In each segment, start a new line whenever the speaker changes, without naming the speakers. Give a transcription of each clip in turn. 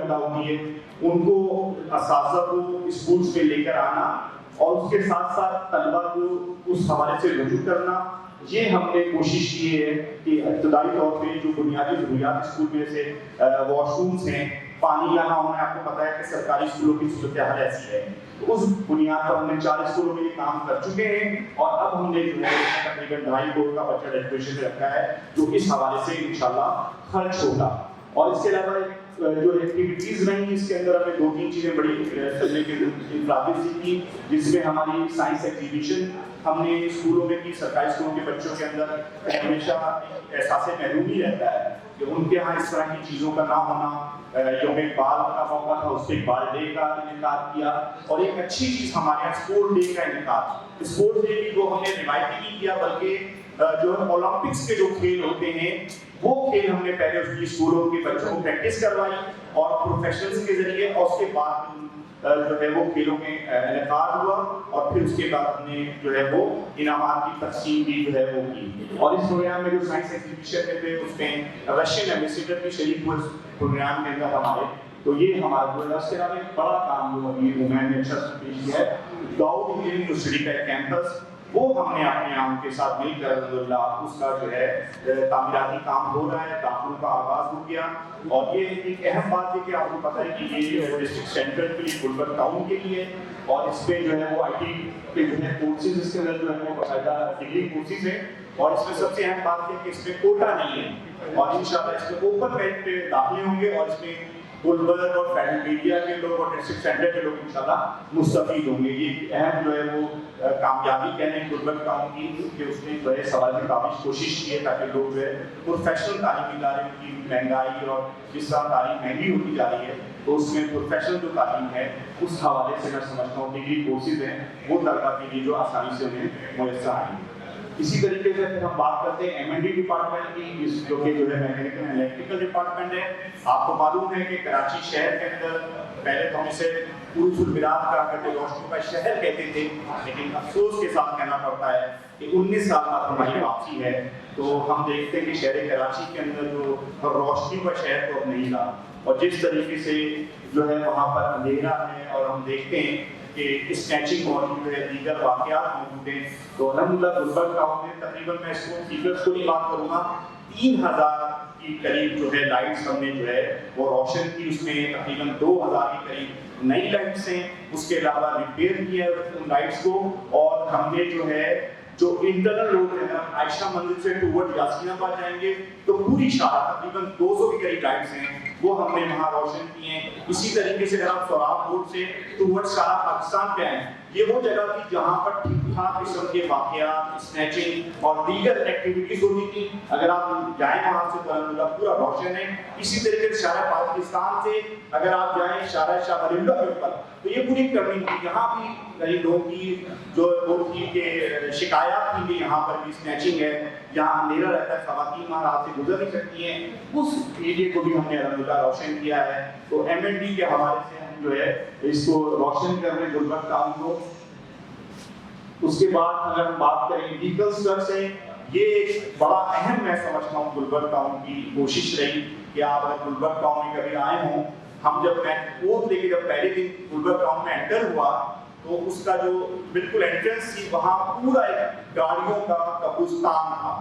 پیدا ہوتی ہے ان کو اساتذہ کو اسکولس میں لے کر آنا اور اس کے ساتھ ساتھ طلبہ کو اس حوالے سے رجوع کرنا. یہ ہم نے کوشش کی ہے کہ ابتدائی طور پہ جو بنیادی ضروریات اسکول میں سے واش رومس ہیں, پانی کا نہ ہونا, آپ کو پتہ ہے کہ سرکاری اسکولوں کی صورتحال ایسی ہے, تو اس بنیاد پر ہم نے 4 اسکولوں میں یہ کام کر چکے ہیں اور اب ہم نے جو ہے تقریباً 2.5 کروڑ کا بجٹ ایجوکیشن میں رکھا ہے جو اس حوالے سے انشاءاللہ خرچ ہوگا. اور اس کے علاوہ جو ایکٹیویٹیز رہیں اس کے اندر ہمیں 2-3 چیزیں بڑی انفرادی سیکھی, جس میں ہماری سائنس ایگزیبیشن ہم نے اسکولوں میں کی. سرکاری اسکولوں کے بچوں کے اندر ہمیشہ احساس محرومی رہتا ہے کہ ان کے ہاں اس طرح کی چیزوں کا نہ ہونا. یوم اقبال کا موقع تھا, اس پہ اقبال ڈے کا انعقاد کیا, اور ایک اچھی چیز ہمارے یہاں اسپورٹ ڈے کا انعقاد. اسپورٹ ڈے بھی وہ ہم نے روایتی نہیں کیا بلکہ جو ہے اولمپکس کے جو کھیل ہوتے ہیں وہ کھیل ہم نے پہلے اس کی اسکولوں کے بچوں کو پریکٹس کروائی اور پروفیشنلز کے ذریعے, اور اس کے بعد جو ہے وہ کھیلوں میں انعقاد ہوا اور پھر اس کے بعد ہم نے جو ہے وہ انعامات کی تقسیم بھی جو ہے وہ کی. اور اس پروگرام میں جو سائنس ایگزیبیشن میں تھے اس میں رشین ایمبیسیڈر بھی شریک ہوئے اس پروگرام کے اندر ہمارے. تو یہ ہمارا جو ہے اس کے علاوہ ایک بڑا کام جو ابھی عمین نے اچھا پیش کیا ہے, داؤد انجینئرنگ یونیورسٹی کا کیمپس, وہ ہم نے اپنے یہاں کے ساتھ مل کر الحمدللہ اس کا جو ہے تعمیراتی کام ہو رہا ہے, داخلوں کا آغاز ہو گیا. اور یہ ایک اہم بات ہے کہ آپ کو پتہ ہے کہ یہ ڈسٹرکٹ سینٹر کے لیے گلبرگ ٹاؤن کے لیے, اور اس پہ جو ہے وہ آئی ٹی کے جو ہے کورسز اس کے اندر جو ہے وہ باقاعدہ ڈگری کورسز ہیں, اور اس میں سب سے اہم بات ہے کہ اس میں کوٹا نہیں ہے, اور انشاءاللہ اس میں اوپن میرٹ پہ داخلے ہوں گے, اور اس میں گلبرگ اور فیڈرل میڈیا کے لوگ اور ڈسٹرکٹ سینٹر کے لوگ انشاءاللہ مستفید ہوں گے. یہ اہم جو ہے وہ کامیابی کہنے گلبرگ ٹاؤن کی کہ اس نے جو ہے سوال کی کافی کوشش کی ہے تاکہ لوگ جو ہے پروفیشنل تعلیمی ادارے کی مہنگائی اور جس طرح تعلیم مہنگی ہوتی جا رہی ہے تو اس میں پروفیشنل جو تعلیم ہے اس حوالے سے میں سمجھتا ہوں ڈگری کورسز ہیں وہ طلبہ کے لیے جو آسانی سے انہیں میسر آئیں گے. اسی طریقے سے پھر ہم بات کرتے ہیں ایم این ڈی ڈپارٹمنٹ کی, جو کہ جو ہے میکینیکل اینڈ الیکٹریکل ڈپارٹمنٹ ہے. آپ کو معلوم ہے کہ کراچی شہر کے اندر پہلے تو ہم اسے عروج البلاد کہا کرتے, روشنیوں کا شہر کہتے تھے, لیکن افسوس کے ساتھ کہنا پڑتا ہے کہ 19 سال بعد ہماری واپسی ہے تو ہم دیکھتے ہیں کہ شہر کراچی کے اندر جو روشنیوں کا شہر تو اب نہیں رہا, اور جس طریقے سے جو ہے وہاں پر اندھیرا ہے اور ہم دیکھتے ہیں کہ اسنیچنگ موجود ہے, دیگر واقعات موجود ہیں. تو الحمدللہ گلبرگ ٹاؤن میں تقریباً میں اس کو فیگرس کو نہیں بات کروں گا, 3000 کی قریب جو ہے لائٹس ہم نے جو ہے وہ روشن کی, اس میں تقریباً 2000 کے قریب نئی لائٹس ہیں, اس کے علاوہ ریپیئر کیا ہے ان لائٹس کو, اور ہم نے جو ہے جو انٹرنل روڈ ہے نا عائشہ منزل سے ٹوورڈ یاسین آباد جائیں گے تو پوری شہر تقریباً 200 کے قریب لائٹس ہیں وہ ہم نے وہاں روشن کی ہیں. اسی طریقے سے اگر آپ سوراب روڈ سے ٹوورڈ سارا پاکستان پہ آئیں, یہ وہ جگہ تھی جہاں پر ٹھیک ٹھاک قسم کے واقعات, اسنیچنگ اور دیگر ایکٹیویٹیز ہوتی تھیں. اگر آپ جائیں وہاں سے تو الحمدللہ پورا روشن ہے. اسی طریقے سے شارع پاکستان سے اگر آپ جائیں شارع شاہ ولی اللہ روڈ پر تو یہ پوری ٹرننگ تھی, یہاں بھی کئی لوگوں کی جو وہ تھی کہ شکایات تھی کہ یہاں پر بھی اسنیچنگ ہے, یہاں اندھیرا رہتا ہے, خواتین وہاں رات سے گزر نہیں سکتی ہیں. اس ایریے کو بھی ہم نے الحمدللہ روشن کیا ہے. تو ایم این ڈی کے حوالے سے ہم جو ہے اس کو روشن کر رہے ہیں گلبرگ ٹاؤن کو. اس کے بعد اگر ہم بات کریں ویکل اسٹرکس ہے, یہ ایک بڑا اہم میں سمجھتا ہوں گلبرگ ٹاؤن کی کوشش رہی کہ آپ اگر گلبرگ ٹاؤن میں کبھی آئے ہوں, ہم جب میں اوتھ لے کے جب پہلے دن گلبرگ ٹاؤن میں انٹر ہوا تو اس کا جو بالکل انٹرنس تھی وہاں پورا ایک گاڑیوں کا قبرستان تھا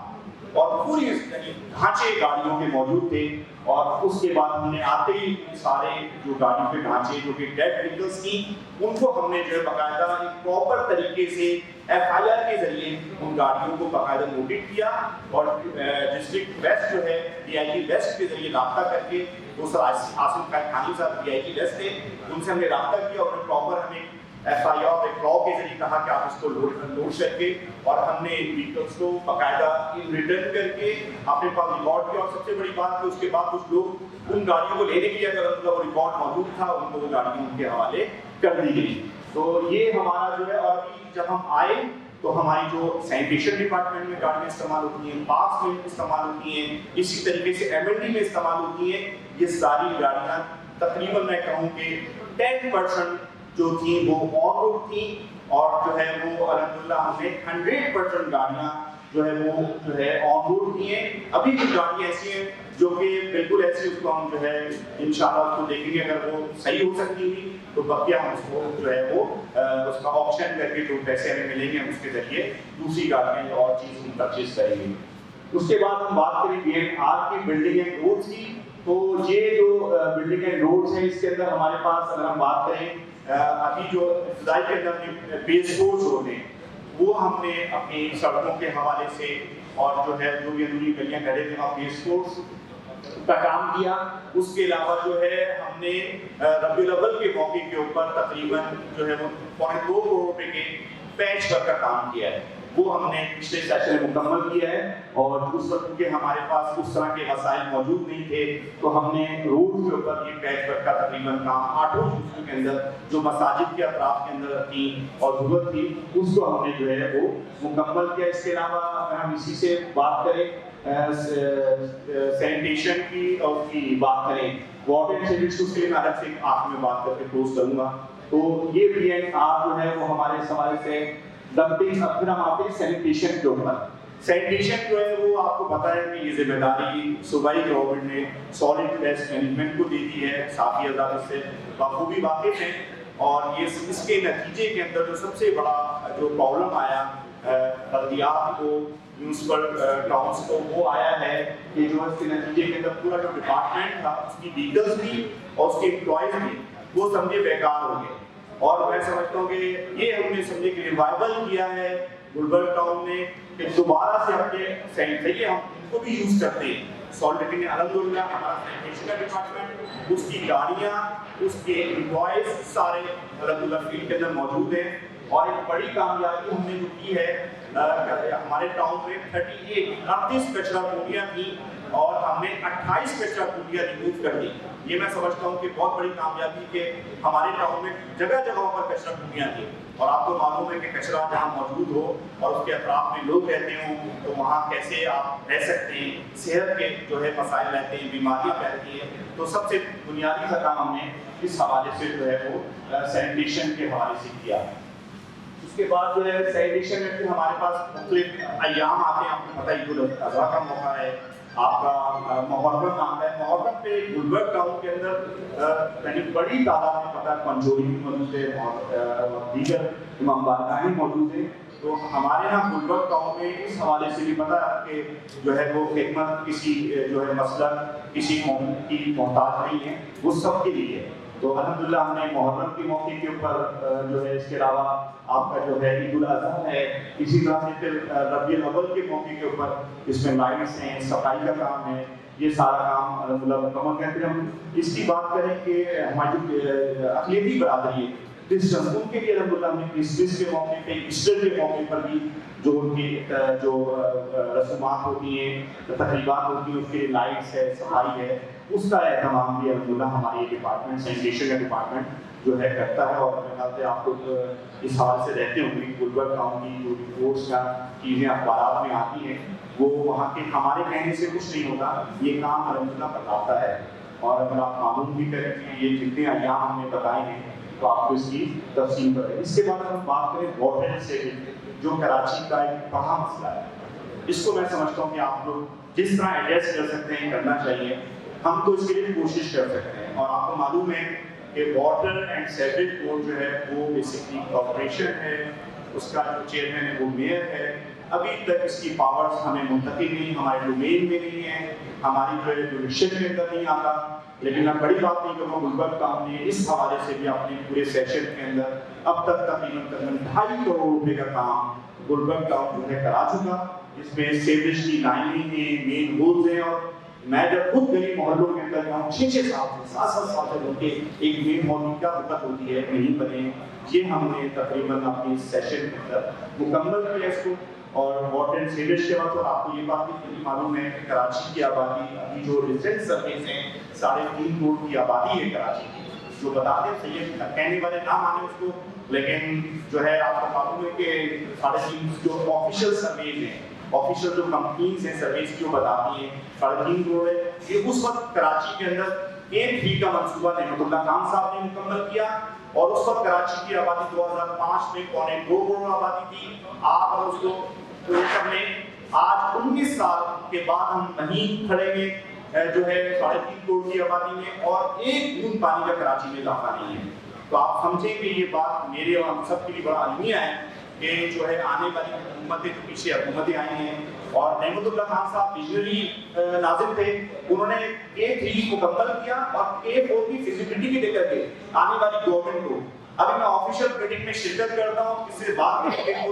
اور پوری ڈھانچے گاڑیوں کے موجود تھے. اور اس کے بعد ہم نے آتے ہی سارے جو گاڑیوں کے ڈھانچے جو کہ ڈیڈ ویکلس تھیں ان کو ہم نے جو ہے باقاعدہ ایک پراپر طریقے سے ایف آئی آر کے ذریعے ان گاڑیوں کو باقاعدہ نوٹڈ کیا, اور ڈسٹرکٹ ویسٹ جو ہے ڈی آئی جی ویسٹ کے ذریعے رابطہ کر کے دوسرا آصف خانی صاحب ڈی آئی جی ویسٹ تھے, ان سے ہم نے رابطہ کیا اور پراپر ہمیں ایف آئی آر ایک لا کے ذریعے کہا کہ آپ اس کو نوٹ کر کے, اور ہم نے ان ویکلس کو باقاعدہ ریٹرن کر کے اپنے پاس ریکارڈ کیا. اور سب سے بڑی بات کہ اس کے بعد کچھ لوگ ان گاڑیوں کو لینے کے لیے اگر ان کا وہ ریکارڈ موجود تھا ان کو وہ گاڑیوں ان کے حوالے کر دی گئی. تو یہ ہمارا جو ہے, اور جب ہم آئے تو ہماری جو سینیٹیشن ڈپارٹمنٹ میں گاڑیاں استعمال ہوتی ہیں, پارکس میں استعمال ہوتی ہیں, اسی طریقے سے ایم ایل ڈی میں استعمال ہوتی ہیں, یہ ساری گاڑیاں تقریباً میں کہوں کہ 10% جو تھیں وہ آن روڈ تھیں, اور جو ہے وہ الحمدللہ ہم نے 100% گاڑیاں جو ہے وہ جو ہے آن روڈ کی ہیں. ابھی بھی گاڑیاں ایسی ہیں جو کہ بالکل ایسی, اس کو ہم جو ہے انشاءاللہ اس کو دیکھیں گے, اگر وہ صحیح ہو سکتی ہوئی تو بقیہ ہم اس کو جو ہے وہ اس کا آپشن کر کے جو پیسے ہمیں ملیں گے ہم اس کے ذریعے دوسری گاڑیاں اور چیز ہم پرچیز کریں گے. اس کے بعد ہم بات کریں گے آج کی بلڈنگ اینڈ روڈس کی. تو یہ جو بلڈنگ اینڈ روڈس ہیں اس کے اندر ہمارے پاس اگر ہم بات کریں ابھی جو ابتدائی کے اندر بیس کورس ہوتے ہیں وہ ہم نے اپنی سڑکوں کے حوالے سے اور جو ہے جو بھی اندرونی گلیاں گھڑے تھے وہاں بیس کورس کا کام کیا. اس کے علاوہ جو ہے ہم نے ربیع الاول کے موقع کے اوپر تقریباً جو ہے وہ 2.2 کروڑ روپے کے پیچ ورک کا کام کیا ہے. وہ ہم نے پچھلے سیشن میں مکمل کیا ہے, اور اس وقت کے ہمارے پاس اس طرح کے وسائل موجود نہیں تھے تو ہم نے روڈ کے اوپر یہ پیچ ورک کا تقریباً کام 8 یونٹوں کے اندر جو مساجد کے اطراف کے اندر تھی اور ضرورت تھی اس کو ہم نے جو ہے وہ مکمل کیا. اس کے علاوہ اگر ہم اسی سے بات کریں سینیٹیشن کی اور اس کی بات کریں واٹر اینڈ سیوریج, اس کے لیے میں الگ سے آخر میں بات کر کے کلوز کروں گا. تو یہ بھی ہے آپ جو ہے وہ ہمارے سوال سے ڈمپنگ. اب پھر ہم آتے ہیں سینیٹیشن کے اوپر. سینیٹیشن جو ہے وہ آپ کو پتا ہے کہ یہ ذمہ داری صوبائی گورنمنٹ نے سالڈ ویسٹ مینجمنٹ کو دے دی ہے. صافی آزاد اس سے بخوبی واقف ہیں, اور یہ اس کے نتیجے کے اندر جو سب سے بڑا جو پرابلم آیا بلدیات کو, میونسپل ٹاؤنس کو, وہ آیا ہے کہ جو اس کے نتیجے کے اندر پورا جو ڈپارٹمنٹ تھا اس کی لیگلز بھی اور اس کے امپلائز بھی وہ سمجھے بیکار ہو گئے. اور میں سمجھتا ہوں کہ یہ ہم نے سمجھے کہ ریوائول کیا ہے گلبرگ ٹاؤن نے کہ دوبارہ سے اپنے سینیٹری ہم ان کو بھی یوز کرتے ہیں. سالٹ نے الحمدللہ ہمارا سینیٹیشن کا ڈپارٹمنٹ, اس کی گاڑیاں, اس کے امپلائز سارے الحمدللہ فیلڈ کے اندر موجود ہیں. اور ایک بڑی کامیابی ہم نے جو کی ہے ہمارے ٹاؤن میں 38 کچرا کنڈیاں تھیں اور ہم نے 28 کچرا کنڈیاں ریموو کر دی. یہ میں سمجھتا ہوں کہ بہت بڑی کامیابی کہ ہمارے ٹاؤن میں جگہ جگہوں پر کچرا کنڈیاں تھیں. اور آپ کو معلوم ہے کہ کچرا جہاں موجود ہو اور اس کے اطراف میں لوگ رہتے ہوں تو وہاں کیسے آپ رہ سکتے ہیں, صحت کے جو ہے مسائل رہتے ہیں, بیماریاں پھیلتی ہیں. تو سب سے بنیادی کا کام ہم نے اس حوالے سے جو ہے وہ سینیٹیشن کے حوالے سے کیا. اس کے بعد جو ہے سینیٹیشن میں پھر ہمارے پاس مختلف ایام آتے ہیں. آپ کو پتہ عید الاضحیٰ کا موقع ہے, آپ کا محرم آتا ہے. محرم پہ گلبرگ ٹاؤن کے اندر یعنی بڑی تعداد میں پتہ پنجوری بھی موجود ہے اور دیگر امام بارگاہیں موجود ہیں. تو ہمارے یہاں گلبرگ ٹاؤن میں اس حوالے سے بھی پتہ کہ جو ہے وہ خدمت کسی جو ہے مسلک کسی قوم کی محتاج نہیں ہے, وہ سب کے لیے ہے. تو الحمدللہ ہم نے محرم کے موقع کے اوپر جو ہے, اس کے علاوہ آپ کا جو ہے عید الاضحیٰ ہے, اسی طرح سے پھر ربیع الاول کے موقع کے اوپر اس میں لائٹس ہیں, صفائی کا کام ہے, یہ سارا کام الحمدللہ مکمل ہے. پھر ہم اس کی بات کریں کہ ہماری جو اقلیتی برادری ہے کرسچن, ان کے لیے الحمدللہ ہم نے کرسمس کے موقع پہ, ایسٹر کے موقع پر بھی جو ان کی جو رسومات ہوتی ہیں, تقریبات ہوتی ہیں, اس کے لائٹس ہے, صفائی ہے, اس کا اہتمام بھی الحمدللہ ہماری ڈپارٹمنٹ سینیٹیشن کا ڈپارٹمنٹ جو ہے کرتا ہے. اور میرے خیال سے آپ لوگ اس حوالے سے رہتے ہوں گے گلبرگ ٹاؤن کی جو رپورٹس کا چیزیں اخبارات میں آتی ہیں وہ وہاں کے ہمارے کہنے سے کچھ نہیں ہوتا, یہ کام الحمدللہ بتاتا ہے. اور اگر آپ معلوم بھی کریں کہ یہ جتنے ایام ہم نے بتائے ہیں تو آپ کو اس کی تفصیل کریں. اس کے بعد ہم بات کریں واٹر اینڈ سیوریج جو کراچی کا ایک بڑا مسئلہ ہے. اس کو میں سمجھتا ہوں کہ آپ لوگ جس طرح ایڈریس کر سکتے ہیں کرنا چاہیے, ہم تو اس کے لیے کوشش کر سکتے ہیں. اور آپ کو معلوم ہے کہ واٹر اینڈ سیوریج بورڈ جو ہے وہ بیسکلی کارپوریشن ہے, اس کا جو چیئرمین ہے وہ میئر ہے. ابھی تک اس کی پاورز ہمیں منتقل نہیں, ہمارے ڈومین میں نہیں ہے, ہماری جو ہے جوڈیشل کے اندر نہیں آتا. لیکن میں بڑی بات نہیں کروں, گلبرگ ٹاؤن نے اس حوالے سے بھی اپنے پورے سیشن کے اندر اب تک تقریباً 2.5 کروڑ روپے کا کام گلبرگ ٹاؤن جو ہے کرا چکا, جس میں سیوریج کی لائنیں ہیں, مین ہولز ہیں. اور میں جب خود گلی محلوں کے اندر جاؤں 6-6 سال سے 7-7 سال سے لوگ کے ایک مین ہال کی کیا دقت ہوتی ہے نہیں بنے, یہ ہم نے تقریباً اپنی سیشن کے اندر مکمل کیا اس کو. اور واٹر اینڈ سیوریج کے وقت آپ کو یہ بات بھی معلوم ہے کہ کراچی کی آبادی ابھی جو ریزیڈنٹ سروس ہیں 3.5 کروڑ کی آبادی ہے کراچی کی, جو بتاتے ہیں صحیح کہنے والے نہ مانے اس کو, لیکن جو ہے آپ کو معلوم ہے کہ 3.5 جو آفیشیل سرویز ہیں, آفیشیل جو کمپنیز ہیں سروس جو بتاتی ہیں 3.5 کروڑ ہے. یہ اس وقت کراچی کے اندر A3 کا منصوبہ نعمت اللہ خان صاحب نے مکمل کیا, اور اس وقت کراچی کی آبادی 2005 میں 2.25 کروڑ آبادی تھی. آپ اگر اس کو کر لیں آج 19 سال کے بعد ہم وہیں کھڑے ہیں جو ہے 3.5 کروڑ کی آبادی میں، اور ایک بوند پانی کا کراچی میں اضافہ نہیں ہے. تو آپ سمجھیں کہ یہ بات میرے اور ہم سب کے لیے بڑا المیہ ہے کہ جو ہے آنے والی حکومتیں تو پیچھے حکومتیں آئی ہیں، اور نعمت اللہ خان صاحب ویژنری ناظم تھے، انہوں نے K3 مکمل کیا اور K4 کی فیزیبلٹی بھی دے کر کے آنے والی گورنمنٹ کو. ابھی میں آفیشیل میٹنگ میں شرکت کرتا ہوں، کسی سے بات کرتے ہیں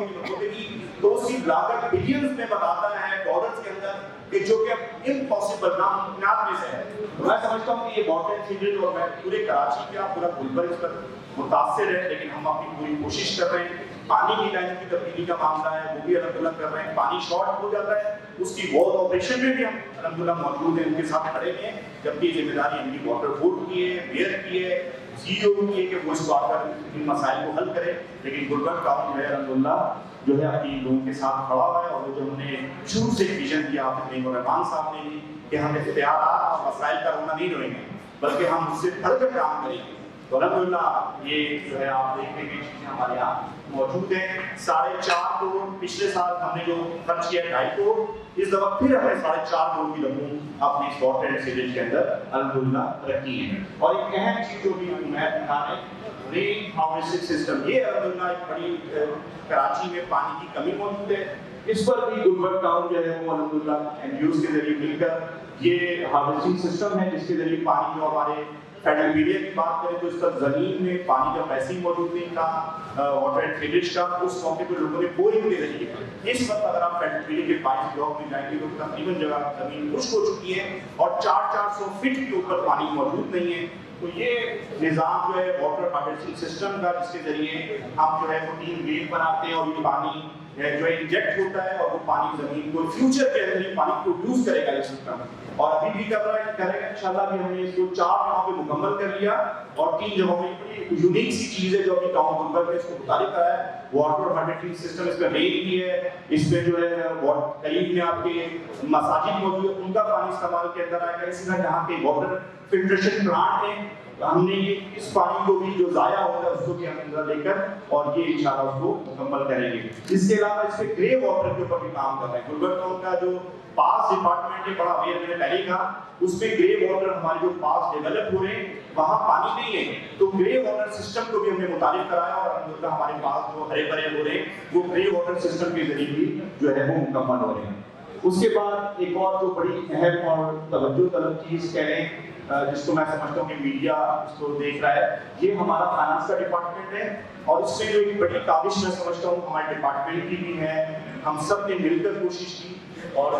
تو اس کی لاگت بلینز میں بتاتا ہے بارڈرز کے اندر، کہ جو کہ امپاسبل ناممکنات میں سے ہے. میں سمجھتا ہوں کہ یہ واٹر سیوریج اور میں پورے کراچی کا پورا گلبرگ اس پر متاثر ہے، لیکن ہم اپنی پوری کوشش کر رہے ہیں. پانی کی لائن کی تبدیلی کا معاملہ ہے، وہ بھی الحمدللہ کر رہے ہیں. پانی شارٹ ہو جاتا ہے، اس کی وال آپریشن میں بھی ہم الحمدللہ موجود ہیں، ان کے ساتھ کھڑے ہیں، جبکہ یہ ذمہ داری ان کی واٹر بورڈ کی ہے، میئر کی ہے، CEO کی ہے کہ وہ اس کو آ کر ان مسائل کو حل کرے. لیکن گلبرگ ٹاؤن جو ہے الحمدللہ جو ہے اپنی لوگوں کے ساتھ کھڑا ہوا ہے، اور وہ جو ہم نے شروع سے ویژن دیا حافظ الرحمان صاحب نے بھی کہ ہم اختیارات اور وسائل کا رونا نہیں روئیں گے، بلکہ ہم اس سے بڑھ کر کام کریں گے. تو الحمدللہ یہ جو ہے آپ دیکھیں گے چیزیں ہمارے یہاں موجود ہیں. 4.5 کروڑ پچھلے سال ہم نے جو خرچ کیا 2.5 کروڑ، اس دفعہ پھر ہم نے 4.5 کروڑ کی رقم اپنے واٹر اینڈ سیوریج کے اندر الحمدللہ رکھی ہے. اور ایک اہم چیز جو بھی حکومت نے رین ہارویسٹنگ سسٹم، یہ الحمدللہ ایک بڑی کراچی میں پانی کی کمی موجود ہے، اس پر بھی گلبرگ ٹاؤن جو ہے وہ الحمدللہ NGOs کے ذریعے مل کر یہ ہارویسٹنگ سسٹم ہے، جس کے ذریعے پانی جو ہمارے فیڈرل ایریا کی بات کریں تو اس پر زمین میں پانی کا پیسنگ موجود نہیں تھا، واٹر اینڈ سیوریج کا. اس موقع پہ لوگوں نے بورنگ کے ذریعے، اس وقت اگر آپ فیڈرل ایریا کے 22 بلاک میں جائیں گے تو تقریباً جگہ زمین خشک ہو چکی ہے اور 400 فٹ کے اوپر پانی موجود نہیں ہے. تو یہ نظام جو ہے واٹر ہارویسٹنگ سسٹم کا، جس کے ذریعے ہم جو ہے وہ 3 گیٹ بناتے ہیں اور یہ پانی جو انجیکٹ ہوتا ہے اور وہ پانی زمین کو فیوچر کے اندر یہ پانی پروڈیوس کرے گا یہ سسٹم، اور ابھی بھی کرے گا انشاءاللہ. بھی ہم نے اس کو 4 جگہوں پہ مکمل کر لیا، اور 3 جگہوں میں بڑی یونیک سی چیز ہے جو ابھی ٹاؤن گلبرگ میں اس کو متعلق کرا ہے. واٹر ہارویسٹنگ سسٹم اس پہ رین بھی ہے، اس پہ جو ہے قریب میں آپ کے مساجد موجود ہے، ان کا پانی استعمال کے اندر آئے گا. اسی طرح جہاں کے واٹر فلٹریشن پلانٹ ہیں، ہم نے اس پانی کو بھی جو ضائع ہوتا ہے اس کو بھی ہم اندر لے کر اور یہ انشاءاللہ اس کو مکمل کریں گے. اس کے علاوہ اس پہ گرے واٹر کے اوپر بھی کام کر رہے ہیں. گلبرگ ٹاؤن کا جو پاس ڈپارٹمنٹ ہے بڑا اویئر، میں نے پہلے ہی کہا، اس میں گرے واٹر ہمارے جو پاس ڈیولپ ہو رہے ہیں وہاں پانی نہیں ہے، تو گرے واٹر سسٹم کو بھی ہم نے متعارف کرایا، اور الحمدللہ ہمارے پاس جو ہرے بھرے ہو رہے ہیں وہ گرے واٹر سسٹم کے ذریعے بھی جو ہے وہ مکمل ہو رہے ہیں. اس کے بعد ایک اور جو بڑی اہم اور توجہ طلب چیز کہہ لیں، جس کو میں سمجھتا ہوں کہ میڈیا اس کو دیکھ رہا ہے، یہ ہمارا فائنانس کا ڈپارٹمنٹ ہے. اور اس میں جو ایک بڑی کاوش میں سمجھتا ہوں ہمارے ڈپارٹمنٹ کی بھی ہے، ہم سب نے مل کر کوشش کی، اور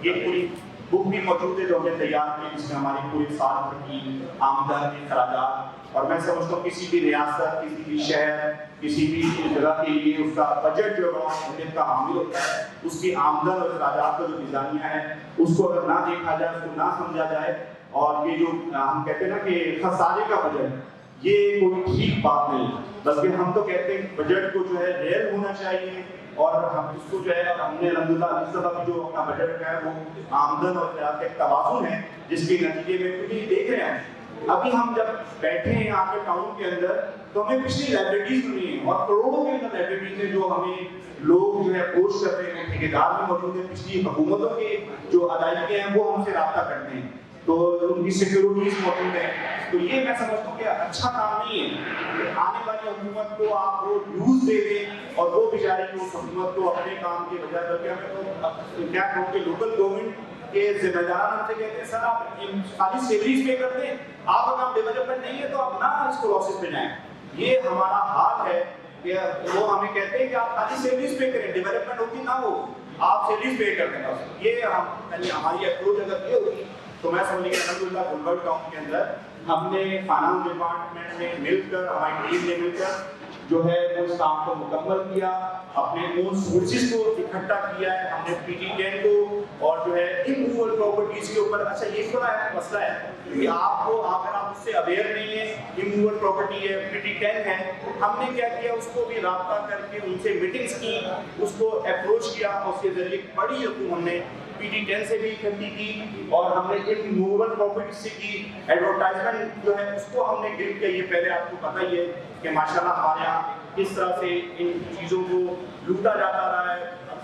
یہ پوری بک بھی موجود ہے جو ہم نے تیار کی، جس میں ہماری پورے سال کی آمدن، اخراجات، اور میں سمجھتا ہوں کسی بھی ریاست، کسی بھی شہر، کسی بھی جگہ کے لیے اس کا بجٹ جو ہے کا حامل ہوتا ہے، اس کی آمدن اور اخراجات کا جو میزانیہ ہے اس کو اگر نہ دیکھا جائے، اس کو نہ سمجھا جائے، اور یہ جو ہم کہتے ہیں نا کہ خسارے کا بجٹ، یہ کوئی ٹھیک بات نہیں، بلکہ ہم تو کہتے ہیں بجٹ کو جو ہے ریئل ہونا چاہیے، اور ہم اس کو جو ہے ہم نے الحمدللہ اس دفعہ جو اپنا بجٹ کا ہے وہ آمدن اور اخراجات کا ایک توازن ہے، جس کے نتیجے میں کیونکہ دیکھ رہے ہیں ابھی ہم جب بیٹھے ہیں آپ کے ٹاؤن کے اندر تو ہمیں پچھلی لائبریریز ملی ہیں، اور کروڑوں کے اندر لائبریریز ہیں جو ہمیں لوگ جو ہے اپروچ کرتے ہیں، ٹھیکیدار بھی موجود ہیں، پچھلی حکومتوں کے جو ادائیگیاں ہیں وہ ہم سے رابطہ کرتے ہیں، تو ان کی سیکیورٹیز موجود ہیں. تو یہ میں سمجھتا ہوں کہ اچھا کام نہیں ہے کہ آنے والی حکومت کو آپ وہ یوز دے دیں اور وہ بیچارے کی اس حکومت کو اپنے کام کے بجائے، بلکہ ہمیں تو کیا کہوں کہ لوکل گورنمنٹ کے ذمہ داران ہم سے کہتے ہیں سر آپ خالی سیلریز پے کرتے ہیں، آپ کا کام ڈیولپمنٹ نہیں ہے تو آپ نہ اس کو لاسز پہ جائیں. یہ ہمارا حال ہے کہ وہ ہمیں کہتے ہیں کہ آپ خالی سیلریز پے کریں، ڈیولپمنٹ ہوتی نہ ہو، آپ سیلریز پے کر دیں. یہ ہماری اپروچ اگر یہ ہوگی تو میں سمجھیں کہ الحمدللہ گلبرگ ٹاؤن کے اندر ہم نے فائنانس ڈپارٹمنٹ میں مل کر، ہماری ٹیم نے مل کر جو ہے وہ اس کام کو مکمل کیا، اپنے اون سورسز کو اکٹھا کیا ہے. ہم نے PT10 کو اور جو ہے اموویبل پراپرٹیز کے اوپر، اچھا یہ بڑا مسئلہ ہے کہ آپ کو اگر آپ اس سے اویئر نہیں ہیں، اموویبل پراپرٹی ہے، PT10 ہے، ہم نے کیا کیا اس کو بھی رابطہ کر کے ان سے میٹنگز کی، اس کو اپروچ کیا، اور اس کے ذریعے بڑی رقم ہم نے PT10 سے بھی اکٹھی کی، اور ہم نے ایک موویبل پراپرٹی سے کی ایڈورٹائزمنٹ جو ہے اس کو ہم نے گفٹ کیا. یہ پہلے آپ کو پتہ ہی ہے کہ ماشاءاللہ ہمارے یہاں کس طرح سے ان چیزوں کو لوٹا جاتا رہا ہے.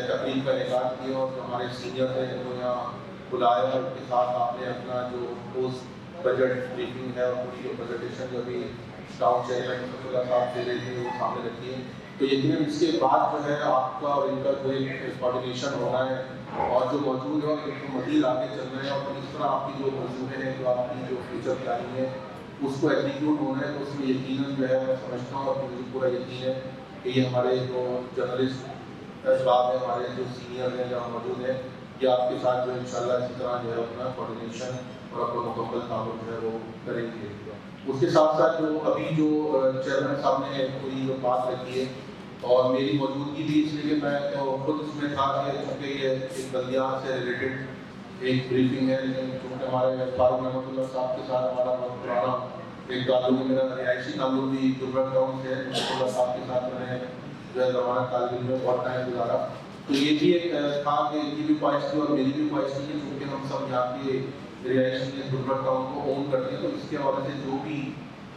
تقریب کا انعقاد کیا اور جو ہمارے سینئر ہیں وہ یہاں بلایا اور ان کے ساتھ آپ نے اپنا جو پوسٹ بجٹ بریفنگ ہے اور پوری جو پریزنٹیشن جو ابھی ٹاؤن چیئرمین صاحب دے رہے تھے وہ سامنے رکھی ہے. تو یقیناً اس کے بعد جو ہے آپ کا اور ان کا جو ایک کوآرڈینیشن ہونا ہے اور جو موجود ہے اور ان کو مزید آگے چلنا ہے اور اس طرح آپ کی جو منصوبے ہیں جو آپ کی جو فیوچر پلاننگ ہے اس کو ایگزیکیوٹ ہونا ہے. تو اس میں یقیناً جو ہے میں سمجھتا ہوں اور مجھے پورا یقین ہے کہ یہ ہمارے جو جرنلسٹ اسباب ہیں ہمارے جو سینئر ہیں جہاں موجود ہیں یہ آپ کے ساتھ جو انشاءاللہ اسی طرح جو ہے اپنا کوآرڈینیشن اور اپنا مکمل تعاون جو ہے وہ کریں گے. اس کے ساتھ ساتھ جو ابھی جو چیئرمین صاحب نے کوئی جو بات رکھی ہے اور میری موجودگی بھی اس لیے کہ میں تو خود اس میں تھا کہ چونکہ یہ ایک بلدیات سے ریلیٹڈ ایک بریفنگ ہے لیکن چونکہ ہمارے فاروق رحمۃ اللہ صاحب کے ساتھ ہمارا بہت پرانا ایک تعلق ہے. میرا رہائشی تعلق بھی گلبرگ ٹاؤن سے ہے. رحمۃ اللہ صاحب کے ساتھ میں نے جو ہے زمانہ طالب علم میں بہت ٹائم گزارا. تو یہ بھی ایک تھا کہ ان کی بھی خواہش تھی اور میری بھی خواہش تھی کہ چونکہ ہم سب یہاں کے رہائشی گلبرگ ٹاؤن کو اون کرتے ہیں تو اس کے حوالے سے جو بھی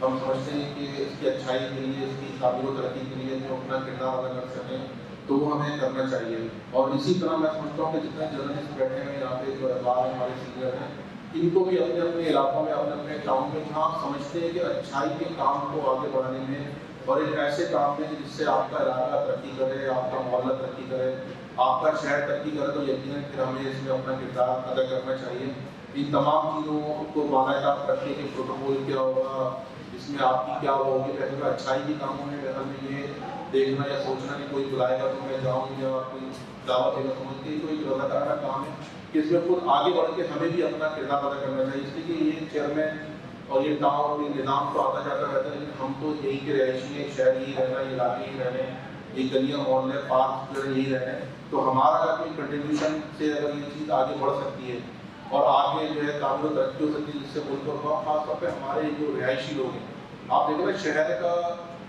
ہم سمجھتے ہیں کہ اس کی اچھائی کے لیے اس کی تعمیر و ترقی کے لیے جو اپنا کردار ادا کر سکیں تو وہ ہمیں کرنا چاہیے. اور اسی طرح میں سمجھتا ہوں کہ جتنے جرنلسٹ بیٹھے ہیں یہاں پہ جو اخبار ہیں ہمارے سینئر ہیں ان کو بھی اپنے اپنے علاقوں میں اپنے اپنے ٹاؤن میں جہاں سمجھتے ہیں کہ اچھائی کے کام کو آگے بڑھانے میں اور ایک ایسے کام میں جس سے آپ کا علاقہ ترقی کرے آپ کا محلہ ترقی کرے آپ کا شہر ترقی کرے تو یقیناً پھر ہمیں اس میں اپنا کردار ادا کرنا چاہیے. ان تمام چیزوں کو باقاعدہ رکھنے کے پروٹوکول کیا ہوگا اس میں آپ کی کیا ہوگی پہلے میں اچھائی کے کاموں میں میں یہ دیکھنا یا سوچنا کہ کوئی بلائے گا تو میں جاؤں یا کوئی دعوت دینا سمجھ کے کوئی رضاکارانہ کام ہے کہ اس میں خود آگے بڑھ کے ہمیں بھی اپنا کردار ادا کرنا چاہیے. اس لیے کہ یہ چیئرمین اور یہ ٹاؤن اور یہ نظام تو آتا جاتا رہتا ہے لیکن ہم تو یہیں کے رہائشی ہیں شہر ہی رہنا یہ علاقے ہی رہنے یہ گلیاں محلے پارک جو ہے یہی رہنے. تو ہمارا اگر کوئی کنٹریبیوشن سے اگر یہ چیز آگے بڑھ سکتی ہے اور آگے جو ہے تعمیر و ترقی ہو سکتی ہے جس سے ملک اور خاص طور پہ ہمارے جو رہائشی لوگ ہیں آپ دیکھیں نا شہر کا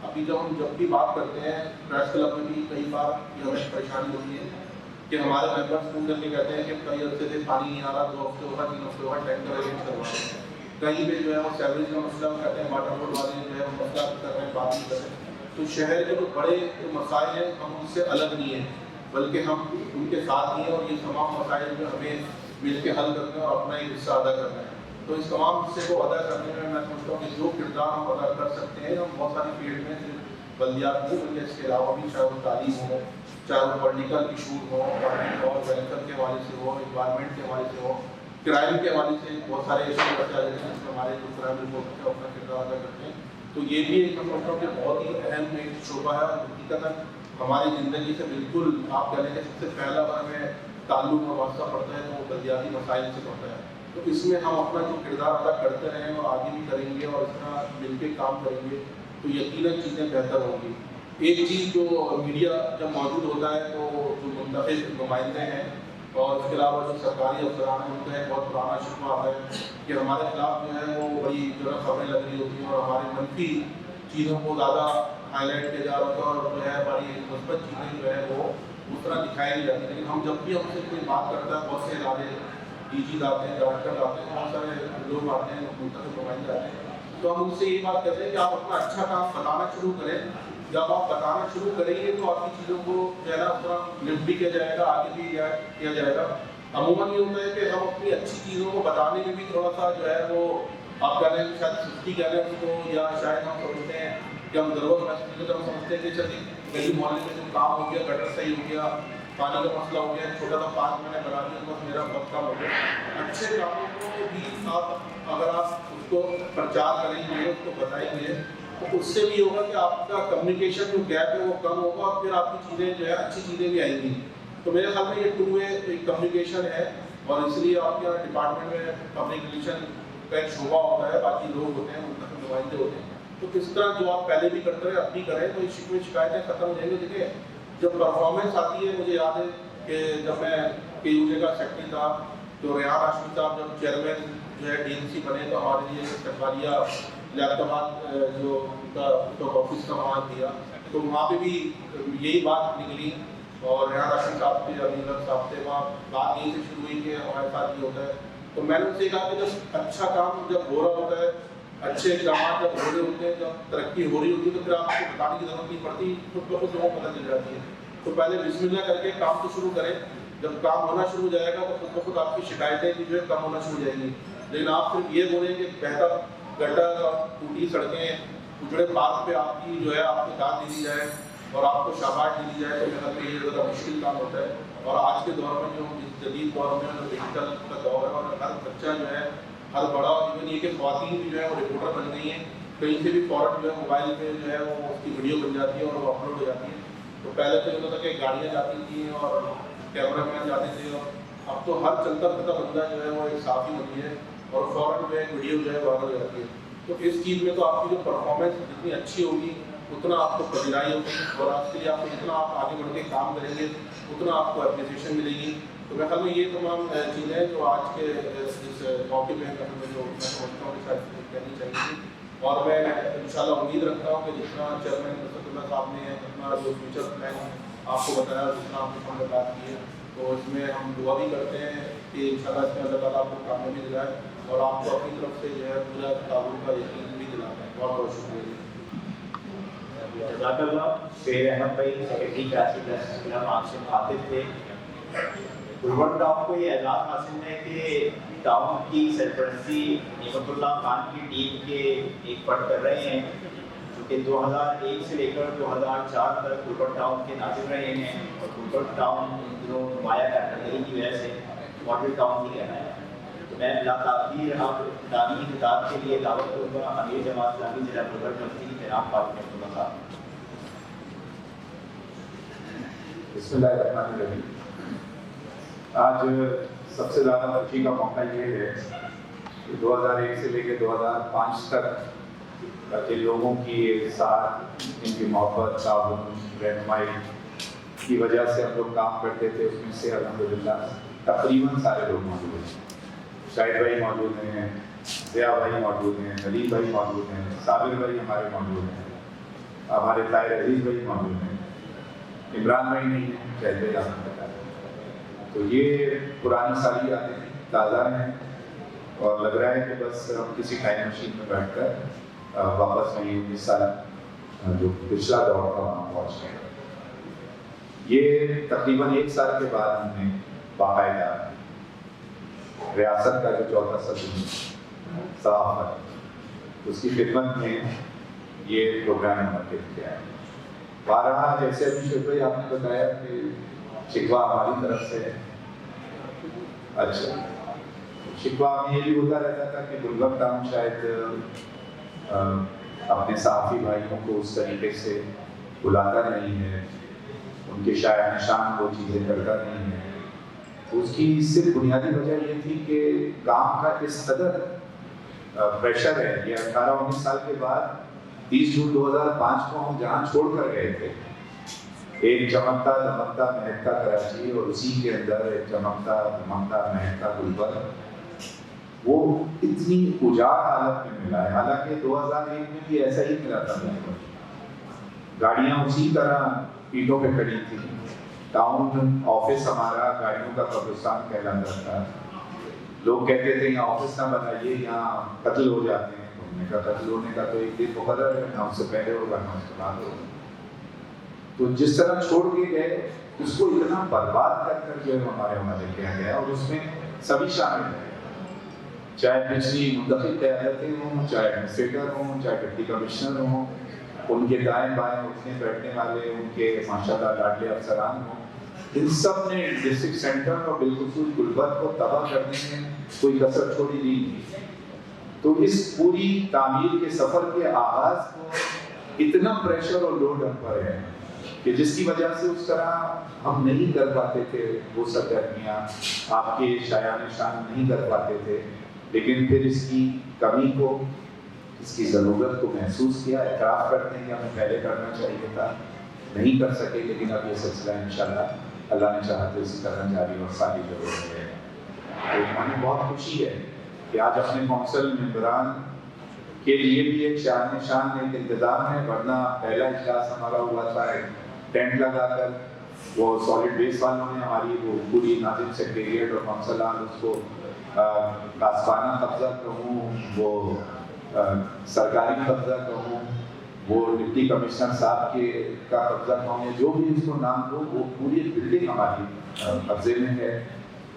ابھی جب بھی بات کرتے ہیں پریس کلب میں بھی کئی بار یہ ہمیں پریشانی ہوتی ہے کہ ہمارے ممبرس فون کر کے کہتے ہیں کہ کئی عرصے سے پانی نہیں آ رہا 2 ہفتے ہوگا 3 ہفتے ہوگا ٹینکر ارینج کروا رہے ہیں. کہیں پہ جو ہے وہ سیوریج کا مسئلہ کہتے ہیں واٹر بورڈ والے جو ہے وہ مسئلہ کر رہے ہیں بات نہیں کر رہے ہیں. تو شہر کے جو بڑے مسائل ہیں ہم ان سے الگ نہیں ہیں بلکہ ہم ان کے ساتھ ہی ہیں اور یہ تمام مسائل جو ہمیں مل کے حل کرنا ہے اور اپنا ایک حصہ ادا کرنا ہے. تو اس تمام حصے کو ادا کرنے میں سمجھتا ہوں کہ جو کردار ہم ادا کر سکتے ہیں ہم بہت ساری فیلڈ میں صرف بلدیات کو بلکہ اس کے علاوہ بھی چاہے وہ تعلیم ہو چاہے وہ پولیٹیکل ایشوز ہو اور ویلفیئر کے حوالے سے ہو انوائرمنٹ کے حوالے سے ہو کرائم کے حوالے سے بہت سارے ایشو ایسے آ جاتے ہیں جس میں ہمارے جو کرائم رپورٹ ہے اپنا کردار ادا کرتے ہیں. تو یہ بھی ایک سمجھتا ہوں کہ بہت ہی اہم ایک شعبہ ہے اور حقیقتاً ہماری زندگی سے بالکل آپ کہہ لیں کہ سب سے پہلا بار میں تعلق اور واسطہ پڑتا ہے تو وہ بلدیاتی مسائل سے پڑتا ہے. تو اس میں ہم اپنا جو کردار ادا کرتے رہیں اور آگے بھی کریں گے اور اس طرح مل کے کام کریں گے تو یقیناً چیزیں بہتر ہوں گی. ایک چیز جو میڈیا جب موجود ہوتا ہے تو جو منتخب نمائندے ہیں اور اس کے علاوہ جو سرکاری افسران ہیں ان کا ایک بہت پرانا شکوہ آتا ہے کہ ہمارے خلاف جو ہے وہ بڑی جو ہے خبریں لگ رہی ہوتی ہیں اور ہماری منفی چیزوں کو زیادہ ہائی لائٹ کیا جا رہا ہوتا ہے اور جو ہے ہماری مثبت چیزیں جو ہے وہ اس طرح دکھائی نہیں جاتی. لیکن ہم جب بھی ہم سے کوئی بات کرتا ہے بہت سے ادارے ڈی جی آتے ہیں ڈائریکٹر آتے ہیں بہت سارے لوگ آتے ہیں منتخب نمائندے آتے ہیں تو ہم ان سے یہ بات کہتے ہیں کہ آپ اپنا اچھا کام بتانا شروع کریں. جب آپ بتانا شروع کریں گے تو آپ کی چیزوں کو جو ہے نا اس طرح لفٹ بھی کیا جائے گا آگے بھی کیا جائے گا. عموماً یہ ہوتا ہے کہ ہم اپنی اچھی چیزوں کو بتانے میں بھی تھوڑا سا جو ہے وہ آپ کہہ رہے ہیں شاید سستی کہہ رہے ہیں اس کو یا شاید ہم سمجھتے ہیں کہ ہم ضرورت محسوس کرتے ہیں. ہم سمجھتے ہیں کہ چلیے گلی محلے میں جو کام ہو گیا گٹر صحیح ہو گیا پانی کا مسئلہ ہو گیا چھوٹا سا پارک میں نے بنا دیا بس میرا بہت کام ہو گیا. اچھے کاموں کو بھی آپ اگر آپ اس کو پرچار کریں گے اس کو بتائیں گے تو اس سے بھی ہوگا کہ آپ کا کمیونیکیشن جو گیپ ہے وہ کم ہوگا اور پھر آپ کی چیزیں جو ہے اچھی چیزیں بھی آئیں گی. تو میرے خیال میں یہ 2 وے ایک کمیونیکیشن ہے اور اس لیے آپ کے ڈپارٹمنٹ میں پبلک ریلیشن کا ایک شعبہ ہوتا ہے باقی لوگ ہوتے ہیں منتخب نمائندے ہوتے ہیں. تو کس طرح جو آپ پہلے بھی کرتے رہے اب بھی کریں تو اس شکوے شکایتیں ختم ہو جائیں گی. دیکھیں جب پرفارمنس آتی ہے مجھے یاد ہے کہ جب میں کے یو جے کا سیکرٹری تھا تو ریحان ہاشمی صاحب جب چیئرمین جو ہے ڈی این سی بنے تو ہمارے لیے سرکاریہ لیپ ٹاپ جو ان کا آفس کا وہاں دیا تو وہاں پہ بھی یہی بات نکلی اور ریحان ہاشمی صاحب کے ابھی صاحب سے وہاں بات یہیں سے شروع ہوئی کہ ہمارے ساتھ یہ ہوتا ہے. تو میں نے ان سے کہا کہ جب اچھا کام جب ہو رہا ہوتا ہے اچھے اقدامات جب ہو رہے ہوتے ہیں جب ترقی ہو رہی ہوتی ہے تو پھر آپ کو بتانے کی ضرورت نہیں پڑتی خود بخود لوگوں کو پتہ چل جاتی ہے. تو پہلے بسم اللہ کر کے کام تو شروع کریں. جب کام ہونا شروع ہو جائے گا تو خود بخود آپ کی شکایتیں بھی جو ہے کم ہونا شروع ہو جائیں گی. لیکن آپ صرف یہ بولیں کہ بہتر گٹر اور ٹوٹی سڑکیں اجڑے پارک پہ آپ کی جو ہے آپ کو داد دے دی جائے اور آپ کو شاباش دے دی جائے تو میرا خیال میں یہ زیادہ مشکل کام ہوتا ہے. اور آج کے دور میں جو جدید دور میں جو ڈیجیٹل کا دور ہے اور ہر بچہ جو ہے ہر بڑا ایون یہ کہ خواتین بھی جو ہے وہ رپورٹر بن گئی ہیں. کہیں سے بھی فوراً جو ہے موبائل پہ جو ہے وہ اس کی ویڈیو بن جاتی ہے اور وہ اپلوڈ ہو جاتی ہے. تو پہلے تو یہ ہوتا تھا کہ گاڑیاں جاتی تھیں اور کیمرہ مین جاتے تھے اور اب تو ہر چلتا پھرتا بندہ جو ہے وہ ایک صحافی بنی ہے اور فوراً جو ہے ویڈیو جو ہے وائرل ہو جاتی ہے. تو اس چیز میں تو آپ کی جو پرفارمنس جتنی اچھی ہوگی اتنا آپ کو پذیرائی ہوگی اور آپ کے لیے آپ کو جتنا آپ آگے بڑھ کے کام کریں گے اتنا آپ کو اپریسیشن ملے گی. تو میرے خیال میں یہ تمام چیزیں جو آج کے اس موقع میں ہمیں جو میں سمجھتا ہوں کہ شاید کہنی چاہیے تھی. اور میں انشاءاللہ امید رکھتا ہوں کہ جتنا چیئرمین مصطفی اللہ صاحب نے اپنا جو فیوچر پلان آپ کو بتایا جتنا آپ نے ہم نے بات کی ہے تو اس میں ہم دعا بھی کرتے ہیں کہ انشاءاللہ اس میں اللہ تعالیٰ آپ کو کامیابی دلائے اور آپ کو اپنی طرف سے جو ہے پورا تعاون کا یقین بھی دلاتا ہے. بہت بہت شکریہ.
جزاک اللہ. شیر احمد بھائی سیکرٹری کراچی پریس کلب آپ سے مخاطب تھے. گلبرگ ٹاؤن کو یہ اعزاز حاصل ہے کہ ٹاؤن کی سرپرستی نعمت اللہ خان کی ٹیم کے ایک فرد کر رہے ہیں جو کہ 2001 سے لے کر 2004 تک گلبرگ ٹاؤن کے ناظر رہے ہیں اور گلبرگ ٹاؤن ان دنوں نمایاں کارکردگی کی وجہ سے ماڈل ٹاؤن ہی کہنا ہے. تو میں بلا تاخیر اب اقدامی خطاب کے لیے دعوت کروں گا امیر جماعت اسلامی ضلع گلبرگ مفتی جناب فاروق احمد اللہ صاحب.
بسم اللہ الرحمن الرحیم. آج سب سے زیادہ خوشی کا موقع یہ ہے کہ 2001 سے لے کے 2005 تک جن لوگوں کی ساتھ ان کی محبت تعاون رہنمائی کی وجہ سے ہم لوگ کام کرتے تھے اس میں سے الحمدللہ تقریباً سارے لوگ موجود ہیں. شاہد بھائی موجود ہیں, ضیاء بھائی موجود ہیں, نلیم بھائی موجود ہیں, صابر بھائی ہمارے موجود ہیں, ہمارے طاہر عزیز بھائی موجود ہیں, عمران بھائی نہیں ہیں, شاہد بھائی آپ کو بتا رہے ہیں. تو یہ پرانی ساری یادیں تازہ ہیں اور لگ رہا ہے کہ بس ہم کسی ٹائم مشین میں بیٹھ کر واپس وہیں 19 سال جو پچھلا دور تھا وہاں پہنچ گئے. یہ تقریباً 1 سال کے بعد ہم نے باقاعدہ ریاست کا جو چوتھا صدر صحافت اس کی خدمت میں یہ پروگرام منعقد کیا ہے. بارہا جیسے ابھی شیخ بھائی آپ نے بتایا کہ شکوہ ہماری طرف سے ہے. اچھا, شکوہ ہمیں یہ بھی ہوتا رہتا تھا کہ گلبرگ ٹاؤن شاید اپنے صحافی بھائیوں کو اس طریقے سے بلاتا نہیں ہے, ان کے شاعر نشان وہ چیزیں کرتا نہیں ہے. اس کی صرف بنیادی وجہ یہ تھی کہ کام کا اس قدر پریشر ہے. یہ 18-19 سال کے بعد 30 جون 2005 کو ہم جہاں چھوڑ کر گئے تھے ایک چمکتا دمکتا مہکتا کراچی اور اسی کے اندر ایک چمکتا دمکتا مہکتا گلبرگ, وہ اتنی اجاڑ حالت میں ملا ہے. حالانکہ 2001 میں بھی ایسا ہی ملا تھا. گاڑیاں اسی طرح پیٹوں پہ کھڑی تھی. ٹاؤن آفس ہمارا گاڑیوں کا قبرستان کہلاتا تھا. لوگ کہتے تھے یہاں آفس نہ بنائیے, یہاں قتل ہو جاتے ہیں. انہوں نے کہا قتل ہونے کا تو ایک دن مقرر ہے, نہ اس سے پہلے ہوگا نہ اس کے بعد ہوگا. تو جس طرح چھوڑ کے گئے اس کو اتنا برباد کر کر جو ہے ہمارے حوالے کیا گیا اور اس میں سبھی شامل ہیں, چاہے پچھلی منتخب قیادتیں ہوں, چاہے ایڈمنسٹریٹر ہوں, چاہے ڈپٹی کمشنر ہوں, ان کے دائیں بائیں اٹھنے بیٹھنے والے, ان کے ماشاءاللہ لاڈلے افسران ہوں. ان سب نے ڈسٹرکٹ سینٹر اور بالخصوص گلبرگ کو تباہ کرنے میں کوئی کسر چھوڑی نہیں. تو اس پوری تعمیر کے سفر کے آغاز کو اتنا پریشر اور لوڈ ہم پر ہے کہ جس کی وجہ سے اس طرح ہم نہیں کر پاتے تھے وہ سرگرمیاں, آپ کے شایان شان نہیں کر پاتے تھے. لیکن پھر اس کی کمی کو, اس کی ضرورت کو محسوس کیا. اعتراف کرتے ہیں کہ ہمیں پہلے کرنا چاہیے تھا, نہیں کر سکے, لیکن اب یہ سلسلہ انشاءاللہ اللہ نے چاہا تو اسی طرح جاری اور ساری ضرورت ہے. تو ہمیں بہت خوشی ہے کہ آج اپنے کونسل ممبران کے لیے بھی ایک شان نشان ایک انتظام ہے. ورنہ پہلا اجلاس ہمارا ہوا تھا ٹینٹ لگا کر, وہ سالڈ ویسٹ والوں نے ہماری وہ پوری ناظم سیکریٹریٹ اور کونسل ہال اس کو کاسبانہ قبضہ کہوں, وہ سرکاری قبضہ کہوں, وہ ڈپٹی کمشنر صاحب کے کا قبضہ قوم یا جو بھی اس کو نام دو، وہ پوری بلڈنگ ہماری قبضے میں ہے،